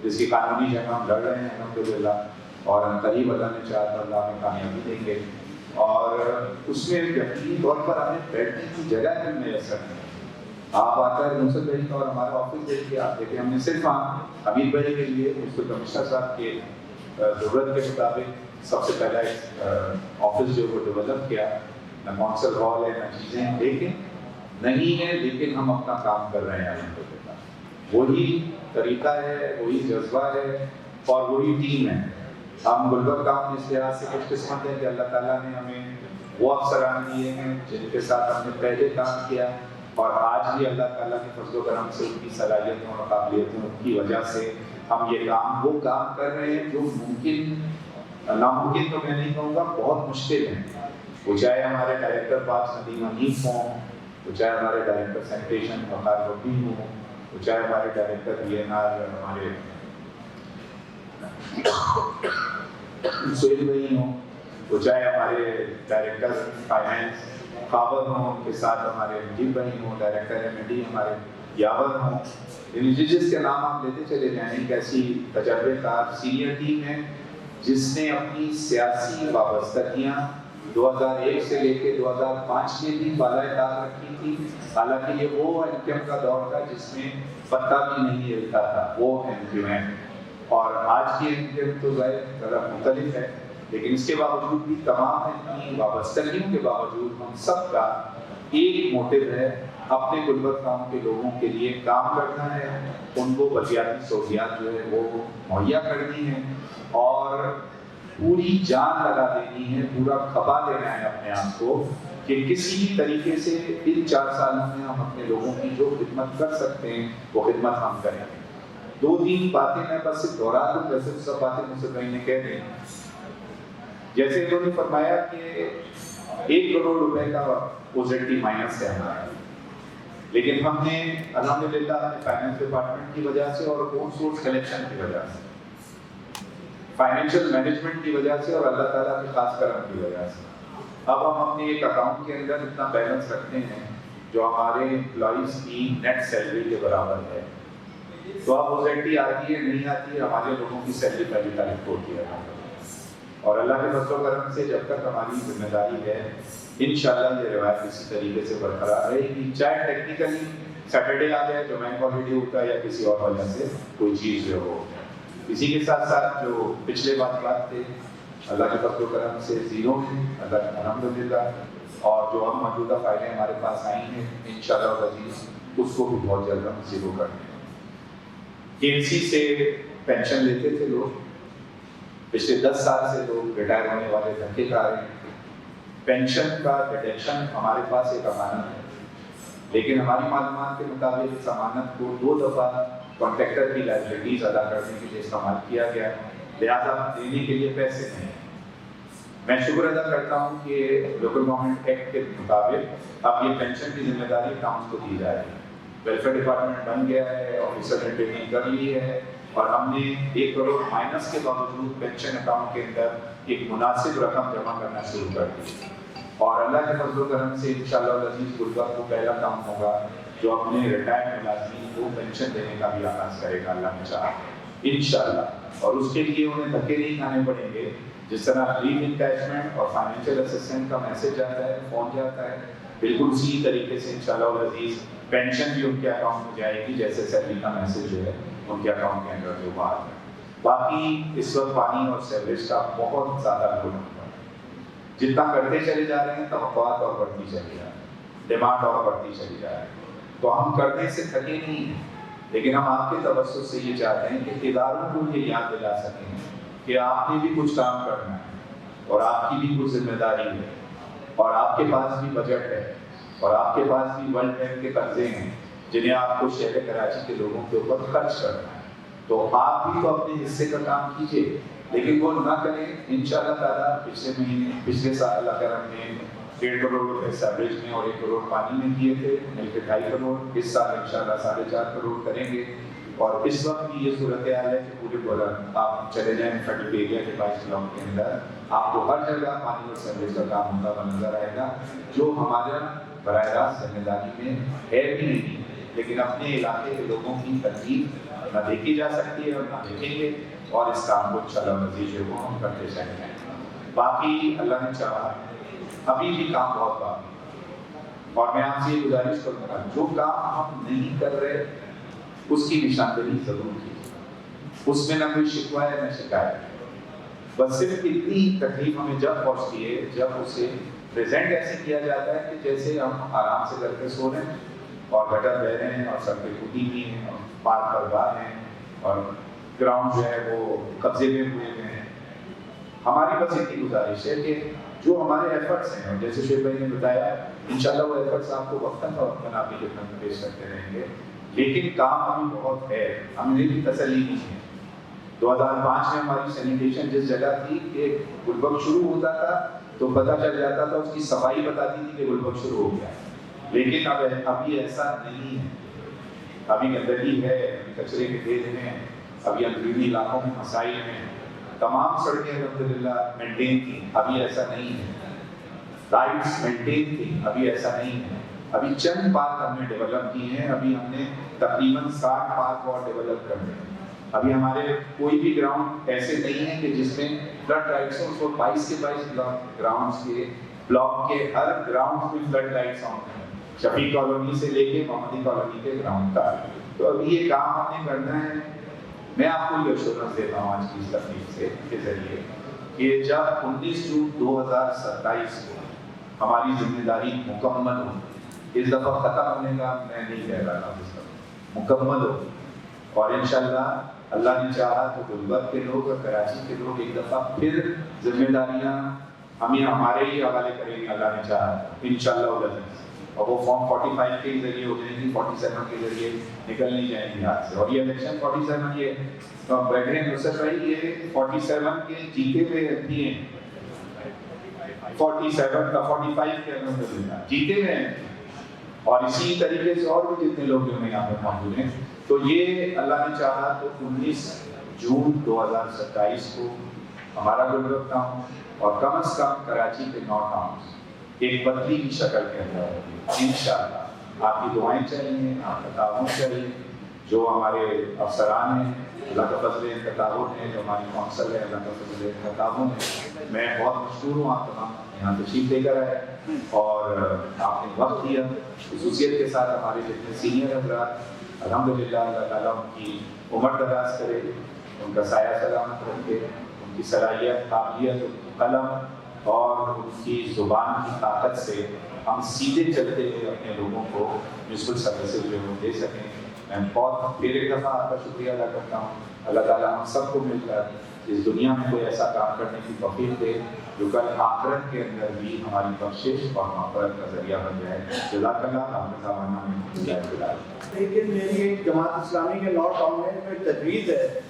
جس کی قانونی جنگ ہم لڑ رہے ہیں الحمدللہ، اور قریب اللہ نے چاہا تو اللہ ہمیں کامیابی دیں گے۔ اور اس میں یقینی طور پر ہمیں بیٹھنے کی جگہ بھی میسر ہے۔ آپ آ کر نصرت بھائی کا اور ہمارا آفس دیکھیے، آپ دیکھیں ہم نے صرف حمید بھائی کے لیے اس کو کمشنر صاحب کے ضرورت کے مطابق سب سے پہلا آفس جو وہ ڈیولپ کیا، نہ کونسل ہال ہے نہ چیزیں ہیں، لیکن نہیں ہے، لیکن ہم اپنا کام کر رہے ہیں الحمدللہ۔ وہی طریقہ ہے، وہی جذبہ ہے اور وہی ٹیم ہے۔ ہم گلبرگہ ٹاؤن اس لحاظ سے خوش قسمت ہے کہ اللہ تعالیٰ نے ہمیں وہ افسران دیے ہیں جن کے ساتھ ہم نے پہلے کام کیا، اور آج بھی اللہ تعالیٰ کے فضل و کرم سے ان کی صلاحیتوں اور قابلیتوں کی وجہ سے ہم یہ کام وہ کام کر رہے ہیں جو ممکن ناممکن تو میں نہیں کہوں گا، بہت مشکل ہے۔ وہ چاہے ہمارے ڈائریکٹر پارکس ندیم حنیف ہوں، وہ چاہے ہمارے ڈائریکٹر سینیٹیشن وقار ربی ہوں، وہ چاہے ہمارے ڈائریکٹر DNR ہمارے سہیل بھائی ہوں، وہ چاہے ہمارے ڈائریکٹر فائنینس خاور ہوں، ان کے ساتھ ہمارے مجیب بھائی ہوں، ڈائریکٹر MD ہمارے یاور ہوں، جس کے نام آپ لیتے چلے جائیں، ایک ایسی تجربے کار سینئر ٹیم ہے جس نے اپنی سیاسی وابستگیاں 2001 سے لے کے 2005 میں بھی بالائے طاق رکھی تھی، حالانکہ یہ وہ NQM کا دور تھا جس میں پتہ بھی نہیں ہلتا تھا، وہ NQM ہے۔ اور آج کی NQM تو ذرا مختلف ہے، لیکن اس کے باوجود بھی تمام اپنی وابستگیوں کے باوجود ہم سب کا ایک موٹو ہے، اپنے گلبرگہ ٹاؤن کے لوگوں کے لیے کام کرنا ہے، ان کو بلدیاتی سہولیات جو ہے وہ مہیا کرنی ہے اور پوری جان لگا دینی ہے، پورا کھپا دینا ہے اپنے آپ کو کہ کسی بھی طریقے سے ان 4 سالوں میں ہم اپنے لوگوں کی جو خدمت کر سکتے ہیں وہ خدمت ہم کریں۔ 2-3 باتیں میں بس صرف دہرا دوں، ویسے سب باتیں مجھ سے بھائی نے کہہ دیں۔ جیسے انہوں نے فرمایا کہ 1 کروڑ روپے کا OZT مائنس ہے ہمارا، لیکن ہم نے الحمدللہ اپنے فائنینس ڈپارٹمنٹ کی وجہ سے اور اون سورس کلیکشن کی وجہ سے، فائنینشیل مینجمنٹ کی وجہ سے اور اللہ تعالیٰ کے خاص کرم کی وجہ سے اب ہم اپنے ایک اکاؤنٹ کے اندر اتنا بیلنس رکھتے ہیں جو ہمارے امپلائیز کی نیٹ سیلری کے برابر ہے۔ تو اب OZT آتی ہے نہیں آتی ہے، ہمارے لوگوں کی سیلری پہلی تاریخ کو ہوتی ہے، اور اللہ کے فضل و کرم سے جب تک ہماری ذمہ داری ہے انشاءاللہ یہ روایت اسی طریقے سے برقرار رہے گی، چاہے ٹیکنیکلی سیٹرڈے آ جائے جو بینک ہالیڈے ہوتا ہے یا کسی اور وجہ سے کوئی چیز جو ہو۔ اسی کے ساتھ ساتھ جو پچھلے بات تھے اللہ کے فضل و کرم سے زیرو ہیں اللہ الحمدللہ، اور جو ہم موجودہ فائلیں ہمارے پاس آئی ہیں انشاءاللہ عزیز اس کو بھی بہت جلد ہم زیرو کر دیں۔ KMC سے پینشن لیتے تھے لوگ، پچھلے 10 سال سے لوگ ریٹائر ہونے والے دھکے کھا رہے ہیں۔ پینشن کا ڈیڈکشن ہمارے پاس ایک امانت ہے، لیکن ہماری معلومات کے مطابق اس امانت کو 2 دفعہ کانٹریکٹر کی لائبلٹیز ادا کرنے کے لیے استعمال کیا گیا، لہٰذا دینے کے لیے پیسے نہیں۔ میں شکر ادا کرتا ہوں کہ لوکل گورنمنٹ ایکٹ کے مطابق اب یہ پینشن کی ذمہ داری ٹاؤنس کو دی جائے گی۔ ویلفیئر ڈپارٹمنٹ بن گیا ہے، آفیسر نے ٹریننگ کر لی ہے، اور ہم نے 1 کروڑ مائنس کے باوجود پینشن اکاؤنٹ کے اندر ایک مناسب رقم جمع کرنا شروع کر دی، اور اللہ کے فضل و کرم سے انشاءاللہ عزیز گلبرگہ کو پہلا کام ہوگا جو اپنے ریٹائرڈ ملازمین کو پینشن دینے کا بھی آغاز کرے گا اللہ نے چاہا انشاءاللہ، اور اس کے لیے انہیں دھکے نہیں کھانے پڑیں گے۔ جس طرح لیو انکیشمنٹ اور فائنینشیل اسسٹنٹ کا میسج جاتا ہے، فون جاتا ہے، بالکل اسی طریقے سے انشاءاللہ عزیز پینشن بھی ان کے اکاؤنٹ میں جائے گی جیسے سیلری کا میسج جو ہے ان کے اکاؤنٹ کے اندر جو بات ہے۔ باقی اس وقت پانی اور سیوریج کا بہت زیادہ لوڈ ہوتا ہے، جتنا کرتے چلے جا رہے ہیں توقعات اور بڑھتی چلی جا رہی ہے، ڈیمانڈ اور بڑھتی چلی جا رہی ہے، تو ہم کرنے سے تھکے نہیں ہیں، لیکن ہم آپ کے توسط سے یہ چاہتے ہیں کہ اداروں کو یہ یاد دلا سکیں کہ آپ نے بھی کچھ کام کرنا ہے اور آپ کی بھی کچھ ذمہ داری ہے، اور آپ کے پاس بھی بجٹ ہے، اور آپ کے پاس بھی ورلڈ بینک کے قرضے ہیں جنہیں آپ کو شہر کراچی کے لوگوں کے اوپر خرچ کرنا ہے، تو آپ بھی تو اپنے حصے کا کام کیجیے، لیکن وہ نہ کریں انشاءاللہ تعالیٰ۔ پچھلے سال اگر ہم نے 1.5 کروڑ روپے سیوریج میں اور 1 کروڑ پانی میں دیے تھے، مل کے 2.5 کروڑ، اس سال انشاءاللہ 4.5 کروڑ کریں گے، اور اس وقت بھی یہ صورتحال ہے کہ پورے آپ چلے جائیں فیڈرل ایریا کے 22 بلاک کے اندر آپ کو ہر جگہ پانی اور سیوریج کا کام ہوتا ہوا نظر آئے گا، جو ہمارا براہ راست ذمہ داری میں ہے بھی نہیں، لیکن اپنے علاقے کے لوگوں کی ترجیح نہ دیکھی جا سکتی ہے اور نہ دیکھیں گے، اور اس کام کو انشاءاللہ مزید جو ہم کرتے چلیں گے۔ باقی اللہ نے چاہا ابھی بھی کام بہت باقی ہے، اور میں آپ سے یہ گزارش کروں گا جو کام ہم نہیں کر رہے اس کی نشاندہی ضرور کیجیے، اس میں نہ کوئی شکوہ ہے نہ شکایت، بس صرف اتنی تکلیف ہمیں جب پہنچتی ہے جب اسے پریزنٹ ایسے کیا جاتا ہے کہ جیسے ہم آرام سے کر کے سو رہے ہیں اور گٹر بہ رہے ہیں اور سڑکیں ٹوٹی ہوئی ہیں اور پارک برباد ہیں اور گراؤنڈ جو ہے وہ قبضے میں ہوئے ہوئے ہیں۔ ہماری بس اتنی گزارش ہے کہ جو ہمارے ایفرٹس ہیں، اور جیسے شعیب بھائی نے بتایا انشاءاللہ وہ ایفرٹس آپ کو وقتاً فوقتاً آپ کی خدمت میں پیش کرتے رہیں گے، لیکن کام ابھی بہت ہے، ہمیں بھی تسلی نہیں ہے۔ 2005 میں ہماری سینیٹیشن جس جگہ تھی کہ گلبرگ شروع ہوتا تھا تو پتہ چل جاتا تھا، اس کی صفائی بتاتی تھی کہ گلبرگ شروع ہو گیا، لیکن ابھی ایسا نہیں ہے، ابھی گندگی ہے، ابھی کچرے کے ڈھیر ہیں، ابھی اندرونی علاقوں میں مسائل ہیں، تمام سڑکیں الحمدللہ مینٹین تھیں، ابھی ایسا نہیں ہے، رائٹس مینٹین تھیں، ابھی ایسا نہیں ہے، ابھی چند پارک ہم نے ڈیولپ کیے ہیں، ابھی ہم نے تقریباً 60 پارک اور ڈیولپ کر دیں، ابھی ہمارے کوئی بھی گراؤنڈ ایسے نہیں ہے کہ جس میں فلڈ لائٹس ہوں، 22 کے 22 گراؤنڈز کے بلاک کے ہر گراؤنڈ میں فلڈ لائٹس ہوں، شفیق کالونی سے لے کے محمدی کالونی کے گراؤنڈ تک، تو ابھی یہ کام ہم نے کرنا ہے۔ میں آپ کو یہ ایشورنس دیتا ہوں آج کی اس تقریب سے کے ذریعے کہ جب 19 جون 2027 کو ہماری ذمہ داری مکمل ہو، اس دفعہ ختم ہونے کا میں نہیں کہہ رہا ہوں، اس دفعہ مکمل ہو، اور انشاءاللہ اللہ نے چاہا تو گلبرگ کے لوگ اور کراچی کے لوگ ایک دفعہ پھر ذمہ داریاں ہمیں ہمارے ہی حوالے کریں گے، اللہ نے چاہا انشاءاللہ العزیز، اور وہ فارم 45 کے ذریعے ہو جائیں گی، 47 کے ذریعے نکل نہیں جائیں گی ہاتھ سے، اور یہ الیکشن 47 یہ بیٹھ رہے ہیں نصرت بھائی، یہ 47 کے جیتے ہوئے بھی ہیں، 47 کا 45 کے اندر جیتے ہوئے ہیں، اور اسی طریقے سے اور بھی جتنے لوگ جو ہیں یہاں پر موجود ہیں، تو یہ اللہ نے چاہا تو 19 جون 2027 کو ہمارا گلبرگ ٹاؤن اور کم از کم کراچی کے 9 ٹاؤنز ایک بدلی کی شکل کے اندر ہوگی انشاءاللہ۔ آپ کی دعائیں چاہیے، آپ کا تعاون چاہیے، جو ہمارے افسران ہیں اللہ کا فضل ان کا تعاون ہے، جو ہماری کونسل ہے اللہ کا فضل ان کا تعاون ہے، میں بہت مشکور ہوں آپ تمام یہاں تشریف لے کر آئے اور آپ نے وقت دیا، خصوصیت کے ساتھ ہمارے جتنے سینئر حضرات الحمدللہ اللہ تعالیٰ ان کی عمر دراز کرے، ان کا سایہ سلامت رکھے، ان کی صلاحیت، قابلیت، قلم اور ان کی زبان کی طاقت سے ہم سیدھے چلتے ہوئے اپنے لوگوں کو میونسپل سروسز جو ہے دے سکیں۔ میں بہت پھر ایک دفعہ آپ کا شکریہ ادا کرتا ہوں، اللہ تعالیٰ ہم سب کو مل کر اس دنیا میں کوئی ایسا کام کرنے کی توفیق دے جو کل آخرت کے اندر بھی ہماری بخشش اور مغفرت کا ذریعہ بن جائے۔ جزاک اللہ، آپ کے زمانہ میں
لیکن میری ایک جماعت اسلامی کے 9 ٹاؤن میں ایک تجویز ہے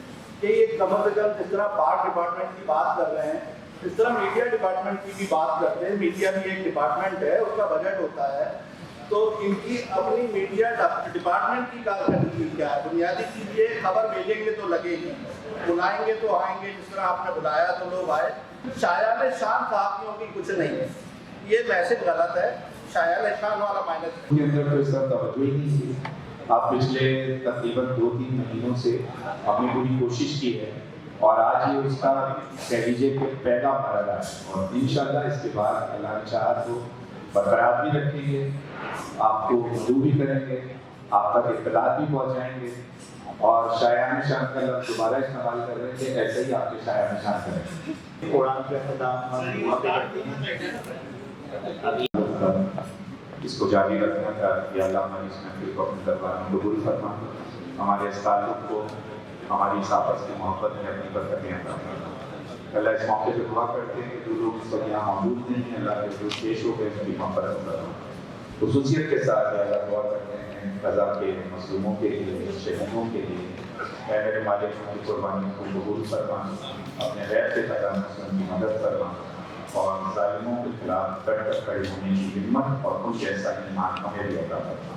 کہ یہ کم از کم جس طرح پارک ڈپارٹمنٹ کی بات کر رہے ہیں اس طرح میڈیا ڈپارٹمنٹ کی بھی بات کرتے ہیں، میڈیا بھی ایک ڈپارٹمنٹ ہے، اس کا بجٹ ہوتا ہے، تو ان کی اپنی میڈیا ڈپارٹمنٹ کی کارکردگی کیا ہے؟ بنیادی چیز یہ خبر بھیجیں گے تو لگے گی، بلائیں گے تو آئیں گے، جس طرح آپ نے بلایا تو لوگ آئے، شایان شان صحافیوں کی کچھ نہیں ہے، یہ میسج غلط ہے، شایان شان والا مائنس
کے اندر تو اس کا توجہ ہی نہیں تھی۔ آپ پچھلے تقریباً 2-3 مہینوں سے آپ نے پوری کوشش کی ہے اور آج یہ اس کا کہہ لیجیے کہ پہلا مرحلہ ہے، اور انشاءاللہ اس کے بعد اللہ نے چاہا تو برقرار بھی رکھیں گے، آپ کو مدعو بھی کریں گے، آپ تک اطلاعات بھی پہنچائیں گے، اور شایان شان کا لفظ دوبارہ استعمال کر رہے تھے، ایسے ہی آپ کے شایان شان کریں گے۔
قرآن کا اختتام ہم وہاں پہ کرتے ہیں ابھی
اس کو جاری رکھنا تھا کہ اللہ ہماری اس محفل کو اپنے دربار میں قبول فرما، ہمارے اس تعلق کو، ہماری اس آپس کی محبت میں اپنی برکتیں عطا فرما۔ اللہ اس موقع پہ دعا کرتے ہیں کہ جو لوگ اس وقت یہاں موجود نہیں ہیں اللہ کے جو پیش ہو گئے ان کی مغفرت فرما۔ خصوصیت کے ساتھ اللہ دعا کرتے ہیں غزہ کے مظلوموں کے لیے، شہیدوں کے لیے، اے میرے مالک ان کی قربانی کو قبول فرما، اپنے غیر کے قدم سے ان کی مدد فرما، اور ظالموں کے خلاف ڈٹ کر کھڑے ہونے کی ہمت اور ان جیسا ایمان ہمیں بھی عطا فرما۔